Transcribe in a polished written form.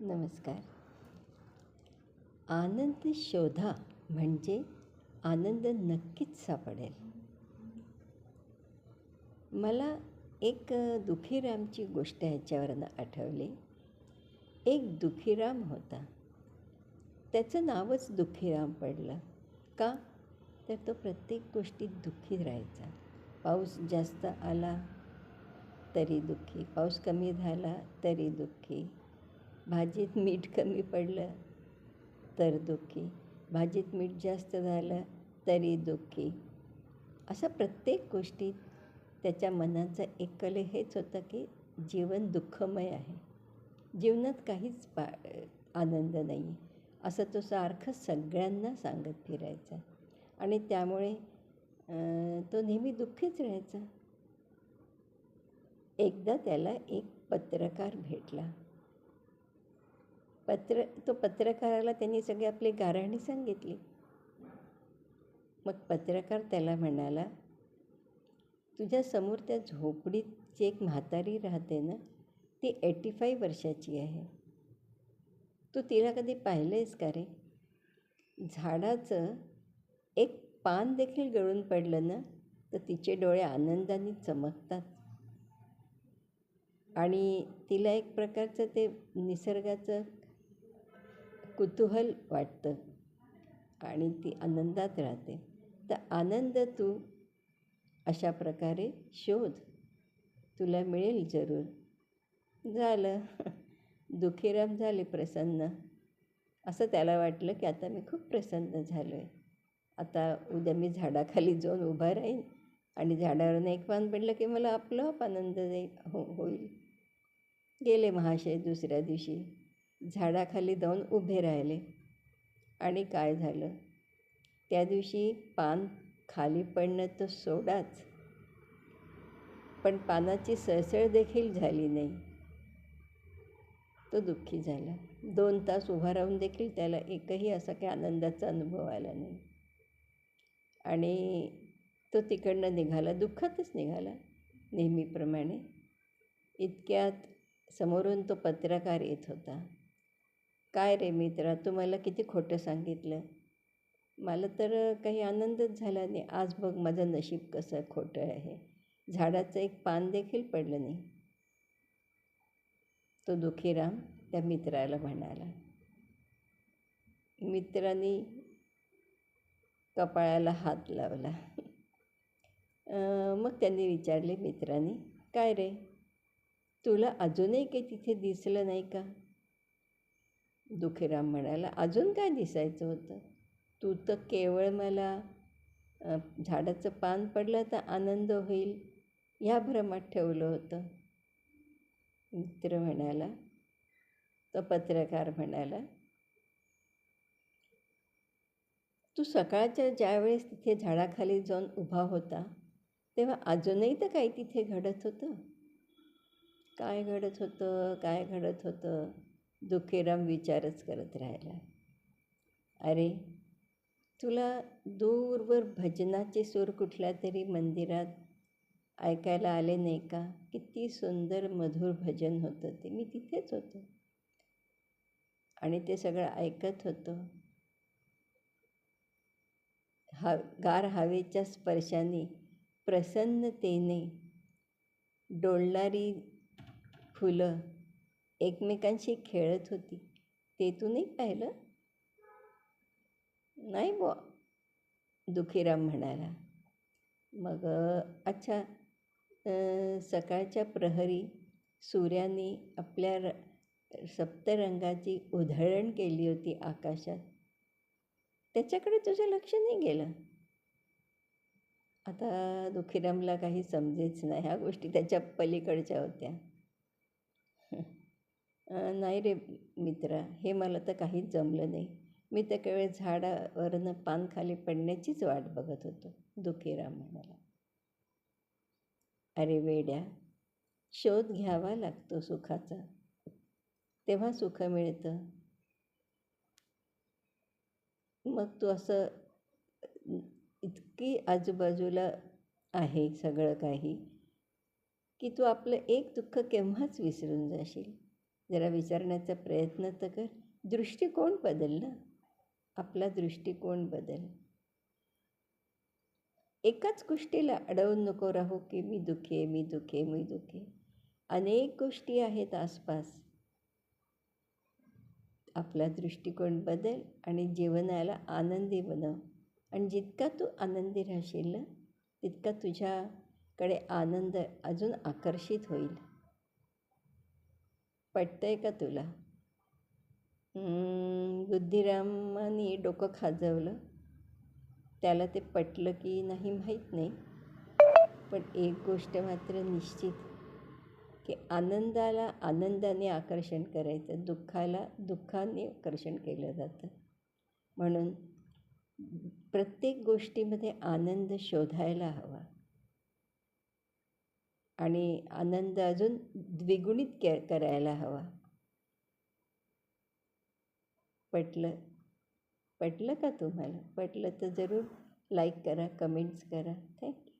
नमस्कार. आनंद शोधा म्हणजे आनंद नक्कीच सापडेल. मला एक दुखीरामची गोष्ट ह्याच्यावरनं आठवली. एक दुखीराम होता. त्याचं नावच दुखीराम पडलं. का? तर तो प्रत्येक गोष्टीत दुःखी राहायचा. पाऊस जास्त आला तरी दुःखी, पाऊस कमी झाला तरी दुःखी, भाजीत मीठ कमी पडलं तर दुःखी, भाजीत मीठ जास्त झालं तरी दुःखी. असं प्रत्येक गोष्टीत त्याच्या मनाचं एकल हेच होतं की जीवन दुःखमय आहे, जीवनात काहीच आनंद नाही आहे, असं तो सारखं सगळ्यांना सांगत फिरायचा. आणि त्यामुळे तो नेहमी दुःखीच राहायचा. एकदा त्याला एक पत्रकार भेटला. तो पत्रकाराला त्यांनी सगळी आपली गाऱ्हाणी सांगितली. मग पत्रकार त्याला म्हणाला, तुझ्या समोर त्या झोपडीत जी एक म्हातारी राहते ना, ती 85 वर्षाची आहे. तू तिला कधी पाहिलं आहेस का रे? झाडाचं एक पान देखील गळून पडलं ना तर तिचे डोळे आनंदाने चमकतात आणि तिला एक प्रकारचं ते निसर्गाचं कुतूहल वाटतं आणि ती आनंदात राहते. तर आनंद तू अशा प्रकारे शोध, तुला मिळेल जरूर. झालं. दुखीराम झाले प्रसन्न. असं त्याला वाटलं की आता मी खूप प्रसन्न झालो आहे. आता उद्या मी झाडाखाली जाऊन उभा राहीन आणि झाडावरून एक पान पडलं की मला आपोआप आनंद होईल. गेले महाशय दुसऱ्या दिवशी झाडाखाली जाऊन उभे राहिले आणि काय झालं, त्या दिवशी पान खाली पडणं तर सोडाच, पण पानाची सळसळ देखील झाली नाही. तो दुःखी झाला. 2 तास उभा राहून देखील त्याला एकही असा काही आनंदाचा अनुभव आला नाही आणि तो तिकडनं निघाला, दुःखातच निघाला नेहमीप्रमाणे. इतक्यात समोरून तो पत्रकार येत होता. काय रे मित्रा, तू मला किती खोटं सांगितलं. मला तर काही आनंदच झाला नाही. आज बघ माझं नशीब कसं खोटं आहे, झाडाचं एक पान देखील पडलं नाही. तो दुखीराम त्या मित्राला म्हणाला. मित्रांनी कपाळाला हात लावला. मग त्यांनी विचारले मित्रांनी, काय रे, तुला अजूनही काही तिथे दिसलं नाही का? दुखीराम म्हणाला, अजून काय दिसायचं होतं? तू तर केवळ मला झाडाचं पान पडलं तर आनंद होईल ह्या भ्रमात ठेवलं होतं. मित्र म्हणाला, तो पत्रकार म्हणाला, तू सकाळच्या ज्यावेळेस तिथे झाडाखाली जाऊन उभा होता तेव्हा अजूनही तर काही तिथे घडत होतं. काय घडत होतं, काय घडत होतं? दुखीराम विचारच करत राहिला. अरे, तुला दूरवर भजनाचे सूर कुठल्या तरी मंदिरात ऐकायला आले नाही का? किती सुंदर मधुर भजन होतं ते. मी तिथेच होतो आणि ते सगळं ऐकत होतो. गार हवेच्या स्पर्शाने प्रसन्नतेने डोलणारी फुलं एकमेकांशी खेळत होती. ते तू नाही पाहिलं? नाही बुवा, दुखीराम म्हणाला. मग अच्छा, सकाळच्या प्रहरी सूर्याने आपल्या सप्तरंगाची उधळण केली होती आकाशात, त्याच्याकडे तुझं लक्ष नाही गेलं? आता दुखीरामला काही समजेच नाही. ह्या गोष्टी त्याच्या पलीकडच्या होत्या. नाही रे मित्रा, हे मला तर काहीच जमलं नाही. मी तर केवळ झाडावरनं पान खाली पडण्याचीच वाट बघत होतो, दुखीराम म्हणाला. अरे वेड्या, शोध घ्यावा लागतो सुखाचा, तेव्हा सुख मिळतं. मग तू असं इतकी आजूबाजूला आहे सगळं काही की तू आपलं एक दुःख केव्हाच विसरून जाशील. जरा विचारण्याचा प्रयत्न तर कर. दृष्टिकोन बदल ना, आपला दृष्टिकोन बदल. एकाच गोष्टीला अडवून नको राहू की मी दुःखी आहे, मी दुःखी आहे, मी दुःखी आहे. अनेक गोष्टी आहेत आसपास. आपला दृष्टिकोन बदल आणि जीवनाला आनंदी बनव. आणि जितका तू आनंदी राहशील ना, तितका तुझ्याकडे आनंद अजून आकर्षित होईल. पटतंय का तुला? बुद्धिरामाने डोकं खाजवलं. त्याला ते पटलं की नाही माहीत नाही, पण एक गोष्ट मात्र निश्चित की आनंदाला आनंदाने आकर्षण करायचं, दुःखाला दुःखाने आकर्षण केलं जातं. म्हणून प्रत्येक गोष्टीमध्ये आनंद शोधायला हवा आणि आनंद अजून द्विगुणित करायला हवा. पटलं का तुम्हाला? पटलं तर जरूर लाईक करा, कमेंट्स करा. थँक्यू.